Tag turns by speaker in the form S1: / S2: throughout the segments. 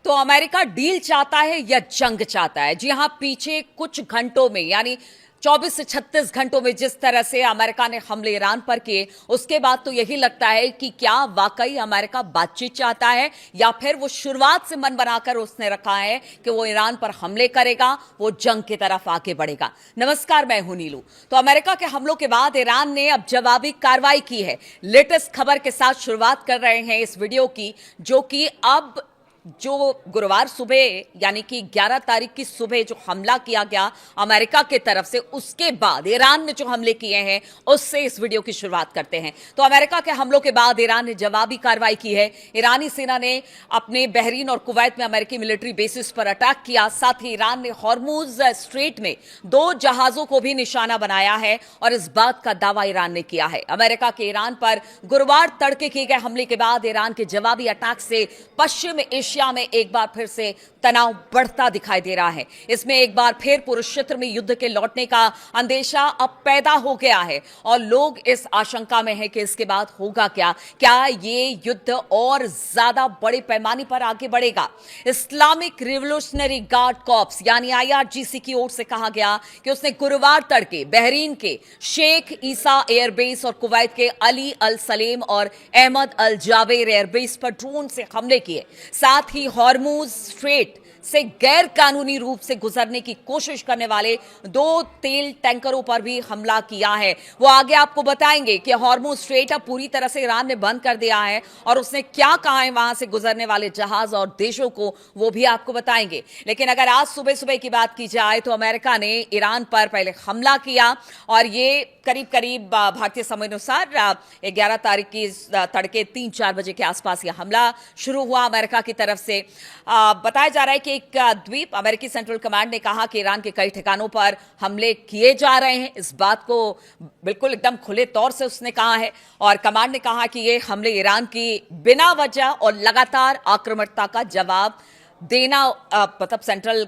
S1: तो America deal चाहता है या जंग चाहता है? जी हां, पीछे कुछ घंटों में यानी 24 से 36 घंटों में जिस तरह से अमेरिका ने हमले ईरान पर किए, उसके बाद तो यही लगता है कि क्या वाकई अमेरिका बातचीत चाहता है या फिर वो शुरुआत से मन बनाकर उसने रखा है कि वो ईरान पर हमले करेगा, वो जंग की तरफ आगे बढ़ेगा। नमस्कार, मैं हूं नीलू। तो अमेरिका के हमलों के बाद ईरान ने अब जवाबी कार्रवाई की है। लेटेस्ट खबर के साथ शुरुआत कर रहे हैं इस वीडियो की, जो कि अब जो गुरुवार सुबह यानी कि 11 तारीख की सुबह जो हमला किया गया अमेरिका की तरफ से, उसके बाद ईरान ने जो हमले किए हैं उससे इस वीडियो की शुरुआत करते हैं। तो अमेरिका के हमलों के बाद ईरान ने जवाबी कार्रवाई की है। ईरानी सेना ने अपने बहरीन और कुवैत में अमेरिकी मिलिट्री बेसिस पर अटैक किया। साथ ही ईरान ने हॉर्मुज स्ट्रेट में 2 जहाजों को भी निशाना बनाया है और इस बात का दावा ईरान ने किया है। अमेरिका के ईरान पर गुरुवार तड़के किए गए हमले के बाद ईरान के जवाबी अटैक से पश्चिम एशिया में एक बार फिर से तनाव बढ़ता दिखाई दे रहा है। इसमें एक बार फिर पूरे क्षेत्र में युद्ध के लौटने का अंदेशा अब पैदा हो गया है और लोग इस आशंका में हैं कि इसके बाद होगा क्या। क्या ये युद्ध और ज्यादा बड़े पैमाने पर आगे बढ़ेगा? इस्लामिक रिवोल्यूशनरी गार्ड कॉर्प्स यानी आईआरजीसी की ओर से कहा गया कि उसने गुरुवार तड़के बहरीन के शेख ईसा एयरबेस और कुवैत के अली अल सलेम और अहमद अल जावेर एयरबेस पर ड्रोन से हमले किए। साथ ही हॉर्मुज स्ट्रेट से गैर कानूनी रूप से गुजरने की कोशिश करने वाले 2 तेल टैंकरों पर भी हमला किया है। वो आगे आपको बताएंगे कि हॉर्मुज स्ट्रेट अब पूरी तरह से ईरान ने बंद कर दिया है और उसने क्या कहा है वहां से गुजरने वाले जहाज और देशों को, वो भी आपको बताएंगे। लेकिन अगर आज सुबह सुबह की बात की जाए तो अमेरिका ने ईरान पर पहले हमला किया और ये करीब करीब भारतीय समय अनुसार 11 तारीख की तड़के 3-4 बजे के आसपास यह हमला शुरू हुआ अमेरिका की तरफ से। बताया जा रहा है कि एक द्वीप अमेरिकी सेंट्रल कमांड ने कहा कि ईरान के कई ठिकानों पर हमले किए जा रहे हैं। इस बात को बिल्कुल एकदम खुले तौर से उसने कहा है और कमांड ने कहा कि ये हमले ईरान की बिना वजह और लगातार आक्रामकता का जवाब देना, मतलब सेंट्रल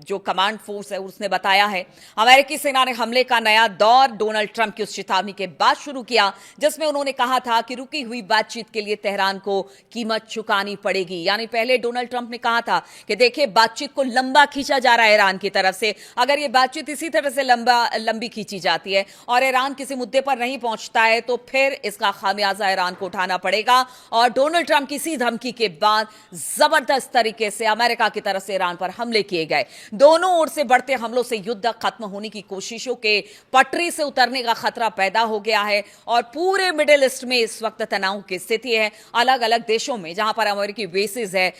S1: जो कमांड फोर्स है उसने बताया है। अमेरिकी सेना ने हमले का नया दौर डोनाल्ड ट्रंप की उस चेतावनी के बाद शुरू किया जिसमें उन्होंने कहा था कि रुकी हुई बातचीत के लिए तेहरान को कीमत चुकानी पड़ेगी। यानी पहले डोनाल्ड ट्रंप ने कहा था कि देखिए, बातचीत को लंबा खींचा जा रहा है ईरान की तरफ से। अगर ये बातचीत इसी तरह से लंबी खींची जाती है और ईरान किसी मुद्दे पर नहीं पहुंचता है तो फिर इसका खामियाजा ईरान को उठाना पड़ेगा। और डोनाल्ड ट्रंप की इसी धमकी के बाद जबरदस्त तरीके से अमेरिका की तरफ से ईरान पर हमले किए गए। दोनों ओर से बढ़ते हमलों से युद्ध खत्म होने की कोशिशों के पटरी से उतरने का खतरा पैदा हो गया है और पूरे मिडिल ईस्ट में इस वक्त तनाव की स्थिति है। अलग अलग देशों में जहां पर अमेरिकी बेसिस है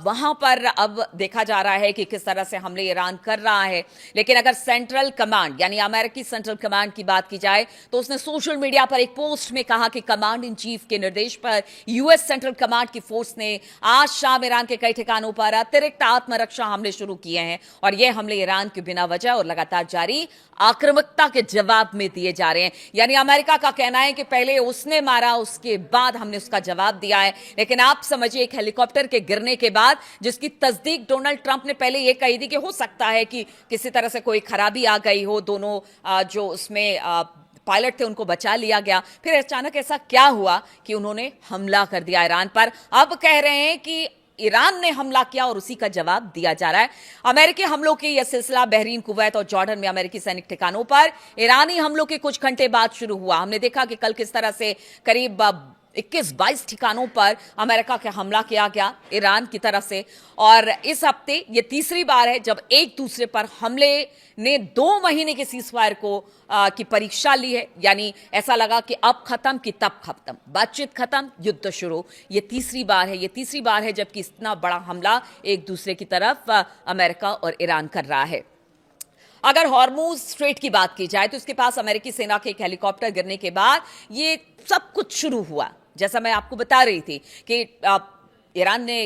S1: वहां पर अब देखा जा रहा है कि किस तरह से हमले ईरान कर रहा है। लेकिन अगर सेंट्रल कमांड यानी अमेरिकी सेंट्रल कमांड की बात की जाए तो उसने सोशल मीडिया पर एक पोस्ट में कहा कि कमांड इन चीफ के निर्देश पर यूएस सेंट्रल कमांड की फोर्स ने आज शाम ईरान के कई ठिकानों पर अतिरिक्त आत्मरक्षा हमले शुरू किए हैं और यह हमले ईरान की बिना वजह और लगातार जारी आक्रामकता के जवाब में दिए जा रहे हैं। यानी अमेरिका का कहना है कि पहले उसने मारा, उसके बाद हमने उसका जवाब दिया है। लेकिन आप समझिए, एक हेलीकॉप्टर के गिरने के बाद जिसकी तस्दीक डोनाल्ड ट्रंप ने पहले यह कही थी कि हो सकता है कि किसी तरह से कोई खराबी आ गई हो, दोनों जो उसमें पायलट थे उनको बचा लिया गया, फिर अचानक ऐसा क्या हुआ कि उन्होंने हमला कर दिया ईरान पर। अब कह रहे हैं कि ईरान ने हमला किया और उसी का जवाब दिया जा रहा है। अमेरिकी हमलों की यह सिलसिला बहरीन, कुवैत और जॉर्डन में अमेरिकी सैनिक ठिकानों पर ईरानी हमलों के कुछ घंटे बाद शुरू हुआ। हमने देखा कि कल किस तरह से करीब 21-22 ठिकानों पर अमेरिका का हमला किया गया ईरान की तरफ से और इस हफ्ते ये तीसरी बार है जब एक दूसरे पर हमले ने 2 महीने के सीजफायर को की परीक्षा ली है। यानी ऐसा लगा कि अब खत्म कि तब खत्म, बातचीत खत्म, युद्ध शुरू। ये तीसरी बार है जबकि इतना बड़ा हमला एक दूसरे की तरफ अमेरिका और ईरान कर रहा है। अगर हॉर्मुज स्ट्रेट की बात की जाए तो इसके पास अमेरिकी सेना के एक हेलीकॉप्टर गिरने के बाद ये सब कुछ शुरू हुआ। जैसा मैं आपको बता रही थी कि ईरान ने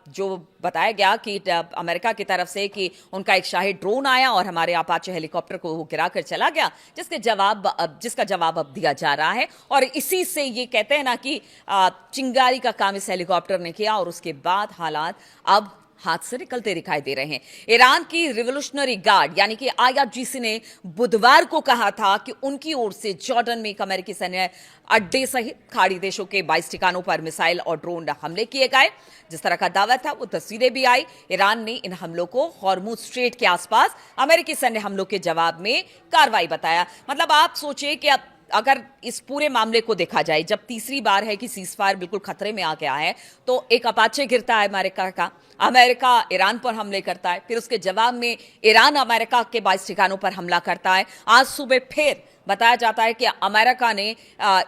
S1: जो बताया गया कि अमेरिका की तरफ से कि उनका एक शाही ड्रोन आया और हमारे अपाचे हेलीकॉप्टर को गिराकर चला गया, जिसका जवाब अब दिया जा रहा है। और इसी से ये कहते हैं ना कि चिंगारी का काम इस हेलीकॉप्टर ने किया और उसके बाद हालात अब हाथ से निकलते दिखाई दे रहे हैं। ईरान की रिवोल्यूशनरी गार्ड यानी कि आईआरजीसी ने बुधवार को कहा था कि उनकी ओर से जॉर्डन में एक अमेरिकी सैन्य अड्डे सहित खाड़ी देशों के 22 ठिकानों पर मिसाइल और ड्रोन हमले किए गए। जिस तरह का दावा था वो तस्वीरें भी आई। ईरान ने इन हमलों को हॉर्मुज स्ट्रेट के आसपास अमेरिकी सैन्य हमलों के जवाब में कार्रवाई बताया। मतलब आप सोचिए कि अब अगर इस पूरे मामले को देखा जाए, जब तीसरी बार है कि सीजफायर बिल्कुल खतरे में आ गया है, तो एक अपाचे गिरता है अमेरिका का, अमेरिका ईरान पर हमले करता है, फिर उसके जवाब में ईरान अमेरिका के 22 ठिकानों पर हमला करता है। आज सुबह फिर बताया जाता है कि अमेरिका ने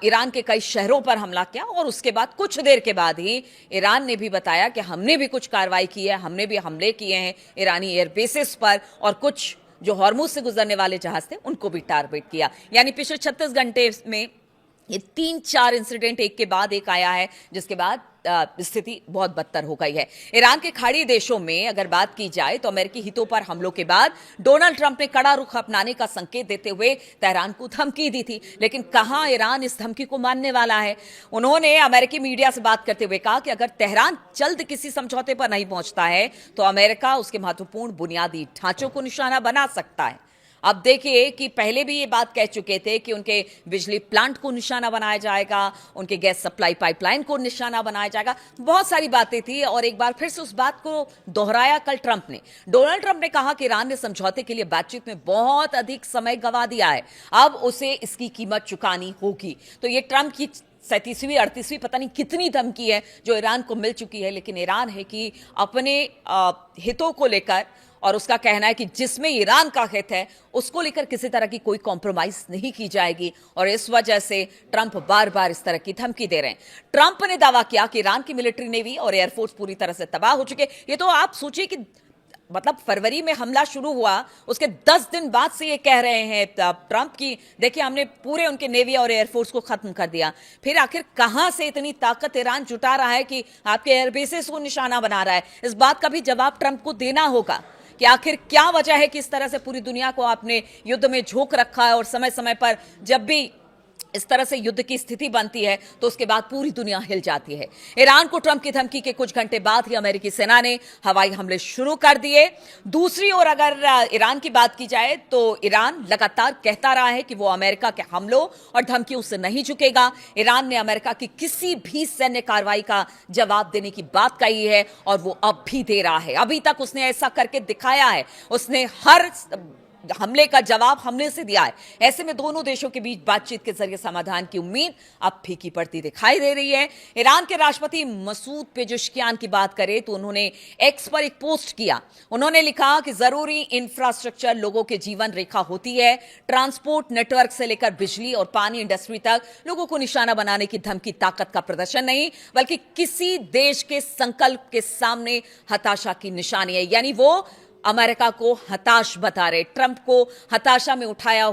S1: ईरान के कई शहरों पर हमला किया और उसके बाद कुछ देर के बाद ही ईरान ने भी बताया कि हमने भी कुछ कार्रवाई की है, हमने भी हमले किए हैं ईरानी एयरबेसेस पर और कुछ जो हॉर्मुज से गुजरने वाले जहाज थे उनको भी टारगेट किया। यानी पिछले 36 घंटे में ये 3-4 इंसिडेंट एक के बाद एक आया है, जिसके बाद स्थिति बहुत बदतर हो गई है। ईरान के खाड़ी देशों में अगर बात की जाए तो अमेरिकी हितों पर हमलों के बाद डोनाल्ड ट्रंप ने कड़ा रुख अपनाने का संकेत देते हुए तेहरान को धमकी दी थी, लेकिन कहां ईरान इस धमकी को मानने वाला है। उन्होंने अमेरिकी मीडिया से बात करते हुए कहा कि अगर तेहरान जल्द किसी समझौते पर नहीं पहुंचता है तो अमेरिका उसके महत्वपूर्ण बुनियादी ढांचों को निशाना बना सकता है। अब देखिए कि पहले भी ये बात कह चुके थे कि उनके बिजली प्लांट को निशाना बनाया जाएगा, उनके गैस सप्लाई पाइपलाइन को निशाना बनाया जाएगा, बहुत सारी बातें थी और एक बार फिर से उस बात को दोहराया कल ट्रंप ने। डोनाल्ड ट्रंप ने कहा कि ईरान ने समझौते के लिए बातचीत में बहुत अधिक समय गंवा दिया है, अब उसे इसकी कीमत चुकानी होगी। तो ये ट्रंप की 37वीं 38वीं पता नहीं कितनी धमकी है जो ईरान को मिल चुकी है, लेकिन ईरान है कि अपने हितों को लेकर, और उसका कहना है कि जिसमें ईरान का हित है उसको लेकर किसी तरह की कोई कॉम्प्रोमाइज नहीं की जाएगी, और इस वजह से ट्रंप बार बार इस तरह की धमकी दे रहे हैं। ट्रंप ने दावा किया कि ईरान की मिलिट्री, नेवी और एयरफोर्स पूरी तरह से तबाह हो चुके। ये तो आप सोचिए कि मतलब फरवरी में हमला शुरू हुआ, उसके 10 दिन बाद से ये कह रहे हैं ट्रंप की देखिए हमने पूरे उनके नेवी और एयरफोर्स को खत्म कर दिया। फिर आखिर कहां से इतनी ताकत ईरान जुटा रहा है कि आपके एयरबेसेस को निशाना बना रहा है? इस बात का भी जवाब ट्रंप को देना होगा कि आखिर क्या वजह है कि इस तरह से पूरी दुनिया को आपने युद्ध में झोंक रखा है और समय समय पर जब भी इस तरह से युद्ध की स्थिति बनती है तो उसके बाद पूरी दुनिया हिल जाती है। ईरान को ट्रंप की धमकी के कुछ घंटे बाद ही अमेरिकी सेना ने हवाई हमले शुरू कर दिए। दूसरी ओर अगर ईरान की बात की जाए तो ईरान लगातार कहता रहा है कि वो अमेरिका के हमलों और धमकियों से नहीं झुकेगा। ईरान ने अमेरिका की किसी भी सैन्य कार्रवाई का जवाब देने की बात कही है और वो अब भी दे रहा है। अभी तक उसने ऐसा करके दिखाया है, उसने हर हमले का जवाब हमले से दिया है। ऐसे में दोनों देशों के बीच बातचीत के जरिए समाधान की उम्मीद अब फीकी पड़ती दिखाई दे रही है। ईरान के राष्ट्रपति मसूद पेजेश्कियान की बात करें तो उन्होंने एक्स पर एक पोस्ट किया। उन्होंने लिखा कि जरूरी इंफ्रास्ट्रक्चर लोगों के जीवन रेखा होती है, ट्रांसपोर्ट नेटवर्क से लेकर बिजली और पानी इंडस्ट्री तक लोगों को निशाना बनाने की धमकी ताकत का प्रदर्शन नहीं बल्कि किसी देश के संकल्प के सामने हताशा की निशानी है। यानी वो अमेरिका को हताश बता रहे, ट्रंप को हताशा में उठाया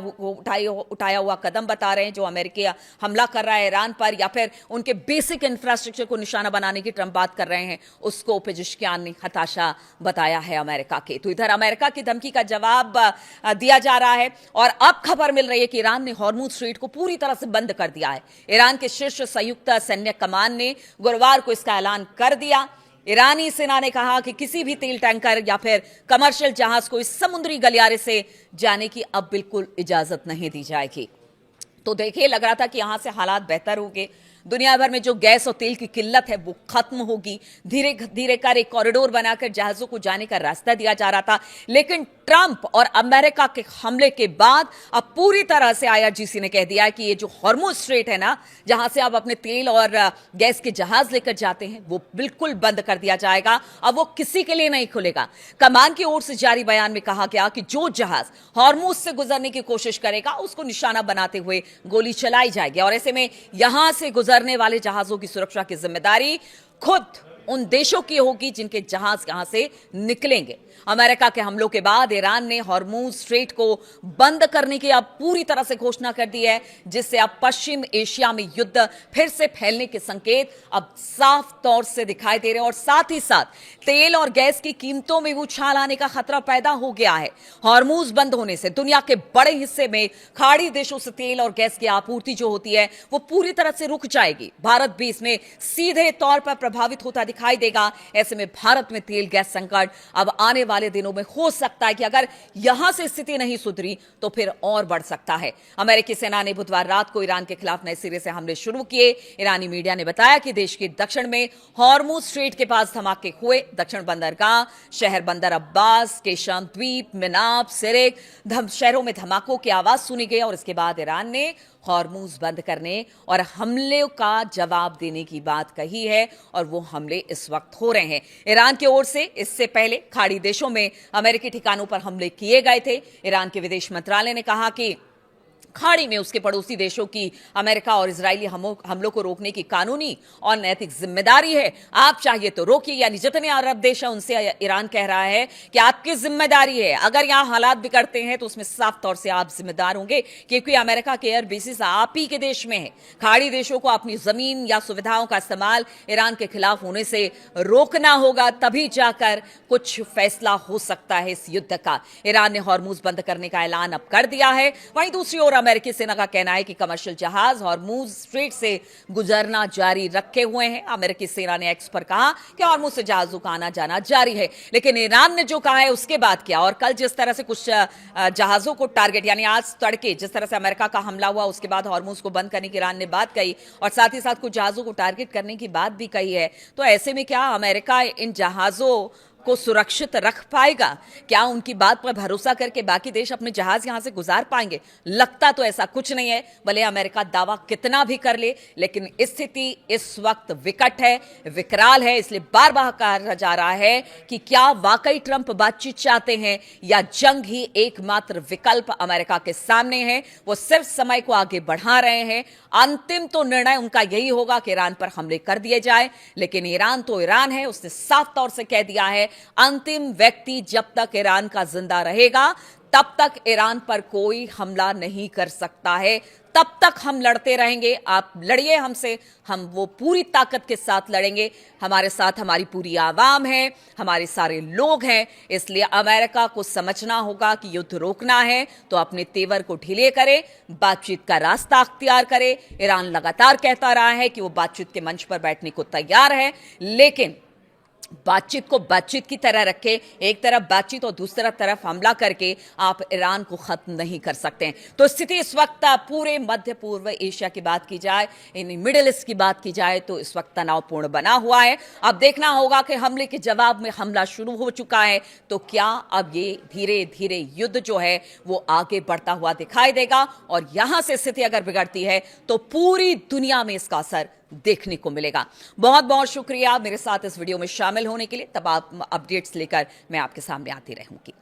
S1: हुआ कदम बता रहे हैं जो अमेरिकी हमला कर रहा है ईरान पर, या फिर उनके बेसिक इंफ्रास्ट्रक्चर को निशाना बनाने की ट्रंप बात कर रहे हैं, उसको पेजेश्कियान ने हताशा बताया है अमेरिका के। तो इधर अमेरिका की धमकी का जवाब दिया जा रहा है और अब खबर मिल रही है कि ईरान ने हॉर्मुज स्ट्रेट को पूरी तरह से बंद कर दिया है। ईरान के शीर्ष संयुक्त सैन्य कमान ने गुरुवार को इसका ऐलान कर दिया। ईरानी सेना ने कहा कि किसी भी तेल टैंकर या फिर कमर्शियल जहाज को इस समुद्री गलियारे से जाने की अब बिल्कुल इजाजत नहीं दी जाएगी। तो देखिए लग रहा था कि यहां से हालात बेहतर होंगे, दुनिया भर में जो गैस और तेल की किल्लत है वो खत्म होगी, धीरे धीरे कर एक कॉरिडोर बनाकर जहाजों को जाने का रास्ता दिया जा रहा था। लेकिन ट्रंप और अमेरिका के हमले के बाद अब पूरी तरह से आईआरजीसी ने कह दिया है कि ये जो हॉर्मुज स्ट्रेट है ना, जहां से आप अपने तेल और गैस के जहाज लेकर जाते हैं, वो बिल्कुल बंद कर दिया जाएगा। अब वो किसी के लिए नहीं खुलेगा। कमान की ओर से जारी बयान में कहा गया कि जो जहाज हॉर्मुज से गुजरने की कोशिश करेगा उसको निशाना बनाते हुए गोली चलाई जाएगी, और ऐसे में यहां से गुजरने वाले जहाजों की सुरक्षा की जिम्मेदारी खुद उन देशों की होगी जिनके जहाज यहां से निकलेंगे। अमेरिका के हमलों के बाद ईरान ने हॉर्मुज स्ट्रेट को बंद करने की अब पूरी तरह से घोषणा कर दी है, जिससे अब पश्चिम एशिया में युद्ध फिर से फैलने के संकेत अब साफ तौर से दिखाई दे रहे हैं, और साथ ही साथ तेल और गैस की कीमतों में उछाल आने का खतरा पैदा हो गया है। हॉर्मुज बंद होने से दुनिया के बड़े हिस्से में खाड़ी देशों से तेल और गैस की आपूर्ति जो होती है वो पूरी तरह से रुक जाएगी। भारत भी इसमें सीधे तौर पर प्रभावित होता दिखाई देगा। ऐसे में भारत में तेल गैस संकट अब आने वाले दिनों में हो सकता है कि अगर यहां से स्थिति नहीं सुधरी तो फिर और बढ़ सकता है। अमेरिकी सेना ने बुधवार रात को ईरान के खिलाफ नए सिरे से हमले शुरू किए। ईरानी मीडिया ने बताया कि देश के दक्षिण में हॉर्मुज स्ट्रेट के पास धमाके हुए। दक्षिण बंदरगाह शहर बंदर अब्बास, केशम द्वीप, मिनाब, सिरेक शहरों में धमाकों की आवाज सुनी गई और इसके बाद ईरान ने हॉर्मुज बंद करने और हमले का जवाब देने की बात कही है और वो हमले इस वक्त हो रहे हैं। ईरान की ओर से इससे पहले खाड़ी देशों में अमेरिकी ठिकानों पर हमले किए गए थे। ईरान के विदेश मंत्रालय ने कहा कि खाड़ी में उसके पड़ोसी देशों की अमेरिका और इजरायली हमलों को रोकने की कानूनी और नैतिक जिम्मेदारी है। आप चाहिए तो रोकिए, यानी जितने अरब देश हैं उनसे ईरान कह रहा है कि आपकी जिम्मेदारी है। अगर यहां हालात बिगड़ते हैं तो उसमें साफ तौर से आप जिम्मेदार होंगे, क्योंकि अमेरिका के एयर बेसिस आप ही के देश में है। खाड़ी देशों को अपनी जमीन या सुविधाओं का इस्तेमाल ईरान के खिलाफ होने से रोकना होगा, तभी जाकर कुछ फैसला हो सकता है इस युद्ध का। ईरान ने हॉर्मुज बंद करने का ऐलान अब कर दिया है। वहीं दूसरी ओर अमेरिकी सेना का कहना है कि कमर्शियल जहाज हॉर्मुज स्ट्रेट से गुजरना जारी रखे हुए हैं। अमेरिकी सेना ने एक्स पर कहा कि हॉर्मुज से जहाजों का आना जाना जारी है, लेकिन ईरान ने जो कहा है उसके बाद क्या। और कल जिस तरह से कुछ जहाजों को टारगेट, यानी आज तड़के जिस तरह से अमेरिका का हमला हुआ उसके बाद हॉर्मुज को बंद करने की ईरान ने बात कही और साथ ही साथ कुछ जहाजों को टारगेट करने की बात भी कही है। तो ऐसे में क्या अमेरिका इन जहाजों को सुरक्षित रख पाएगा? क्या उनकी बात पर भरोसा करके बाकी देश अपने जहाज यहां से गुजार पाएंगे? लगता तो ऐसा कुछ नहीं है, भले अमेरिका दावा कितना भी कर ले, लेकिन स्थिति इस वक्त विकट है, विकराल है। इसलिए बार बार कहा जा रहा है कि क्या वाकई ट्रंप बातचीत चाहते हैं या जंग ही एकमात्र विकल्प अमेरिका के सामने है। वो सिर्फ समय को आगे बढ़ा रहे हैं। अंतिम तो निर्णय उनका यही होगा कि ईरान पर हमले कर दिए जाए, लेकिन ईरान तो ईरान है, उसने साफ तौर से कह दिया है अंतिम व्यक्ति जब तक ईरान का जिंदा रहेगा तब तक ईरान पर कोई हमला नहीं कर सकता है। तब तक हम लड़ते रहेंगे। आप लड़िए हमसे, हम वो पूरी ताकत के साथ लड़ेंगे। हमारे साथ हमारी पूरी आवाम है, हमारे सारे लोग हैं। इसलिए अमेरिका को समझना होगा कि युद्ध रोकना है तो अपने तेवर को ढीले करे, बातचीत का रास्ता अख्तियार करे। ईरान लगातार कहता रहा है कि वो बातचीत के मंच पर बैठने को तैयार है, लेकिन बातचीत को बातचीत की तरह रखे। एक तरफ बातचीत और दूसरी तरफ हमला करके आप ईरान को खत्म नहीं कर सकते हैं। तो स्थिति इस वक्त पूरे मध्य पूर्व एशिया की बात की जाए, इन मिडिल ईस्ट की बात की जाए तो इस वक्त तनावपूर्ण बना हुआ है। अब देखना होगा कि हमले के जवाब में हमला शुरू हो चुका है, तो क्या अब ये धीरे धीरे युद्ध जो है वो आगे बढ़ता हुआ दिखाई देगा और यहां से स्थिति अगर बिगड़ती है तो पूरी दुनिया में इसका असर देखने को मिलेगा। बहुत बहुत शुक्रिया मेरे साथ इस वीडियो में शामिल होने के लिए। तब आप अपडेट्स लेकर मैं आपके सामने आती रहूंगी।